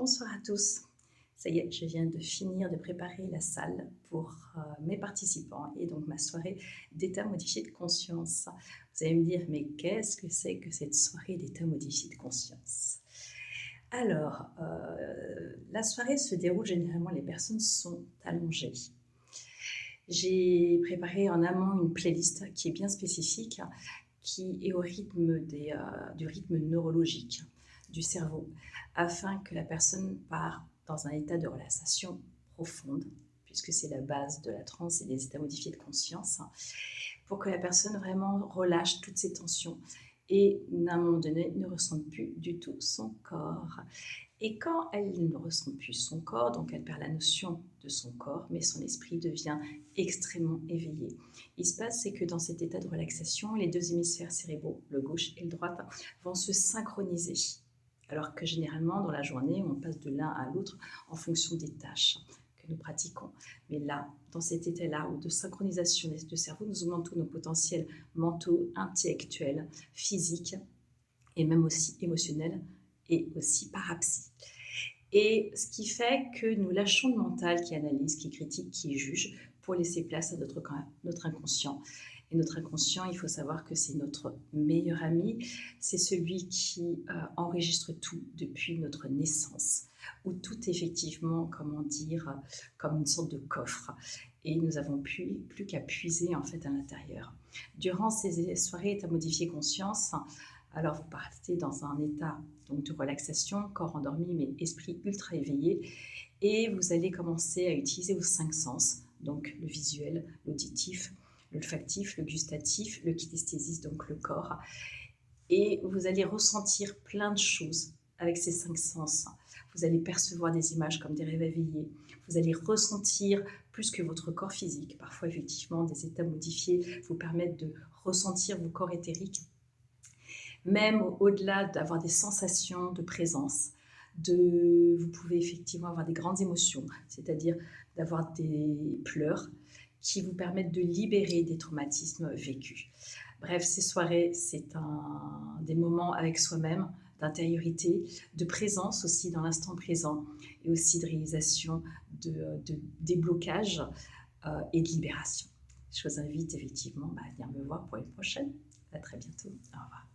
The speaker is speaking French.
Bonsoir à tous. Ça y est, je viens de finir de préparer la salle pour mes participants et donc ma soirée d'état modifié de conscience. Vous allez me dire, mais qu'est-ce que c'est que cette soirée d'état modifié de conscience? Alors, la soirée se déroule généralement, les personnes sont allongées. J'ai préparé en amont une playlist qui est bien spécifique, qui est au rythme du rythme neurologique du cerveau, afin que la personne part dans un état de relaxation profonde, puisque c'est la base de la transe et des états modifiés de conscience, pour que la personne vraiment relâche toutes ses tensions et, à un moment donné, ne ressente plus du tout son corps. Et quand elle ne ressent plus son corps, donc elle perd la notion de son corps, mais son esprit devient extrêmement éveillé. Il se passe, c'est que dans cet état de relaxation, les deux hémisphères cérébraux, le gauche et le droit, vont se synchroniser. Alors que généralement, dans la journée, on passe de l'un à l'autre en fonction des tâches que nous pratiquons. Mais là, dans cet état-là de synchronisation des deux cerveaux, nous augmentons nos potentiels mentaux, intellectuels, physiques et même aussi émotionnels et aussi parapsy. Et ce qui fait que nous lâchons le mental qui analyse, qui critique, qui juge, pour laisser place à notre inconscient. Et notre inconscient, il faut savoir que c'est notre meilleur ami, c'est celui qui enregistre tout depuis notre naissance, où tout est effectivement, comment dire, comme une sorte de coffre. Et nous n'avons plus qu'à puiser en fait à l'intérieur. Durant ces soirées état modifié conscience, alors vous partez dans un état donc, de relaxation, corps endormi mais esprit ultra éveillé, et vous allez commencer à utiliser vos 5 sens, donc le visuel, l'auditif, l'olfactif, le gustatif, le kinesthésique, donc le corps, et vous allez ressentir plein de choses avec ces 5 sens. Vous allez percevoir des images comme des rêves éveillés, vous allez ressentir plus que votre corps physique. Parfois, effectivement, des états modifiés vous permettent de ressentir vos corps éthériques, même au-delà d'avoir des sensations de présence. Vous pouvez effectivement avoir des grandes émotions, c'est-à-dire d'avoir des pleurs qui vous permettent de libérer des traumatismes vécus. Bref, ces soirées, c'est des moments avec soi-même, d'intériorité, de présence aussi dans l'instant présent, et aussi de réalisation de déblocage et de libération. Je vous invite effectivement à venir me voir pour une prochaine. À très bientôt. Au revoir.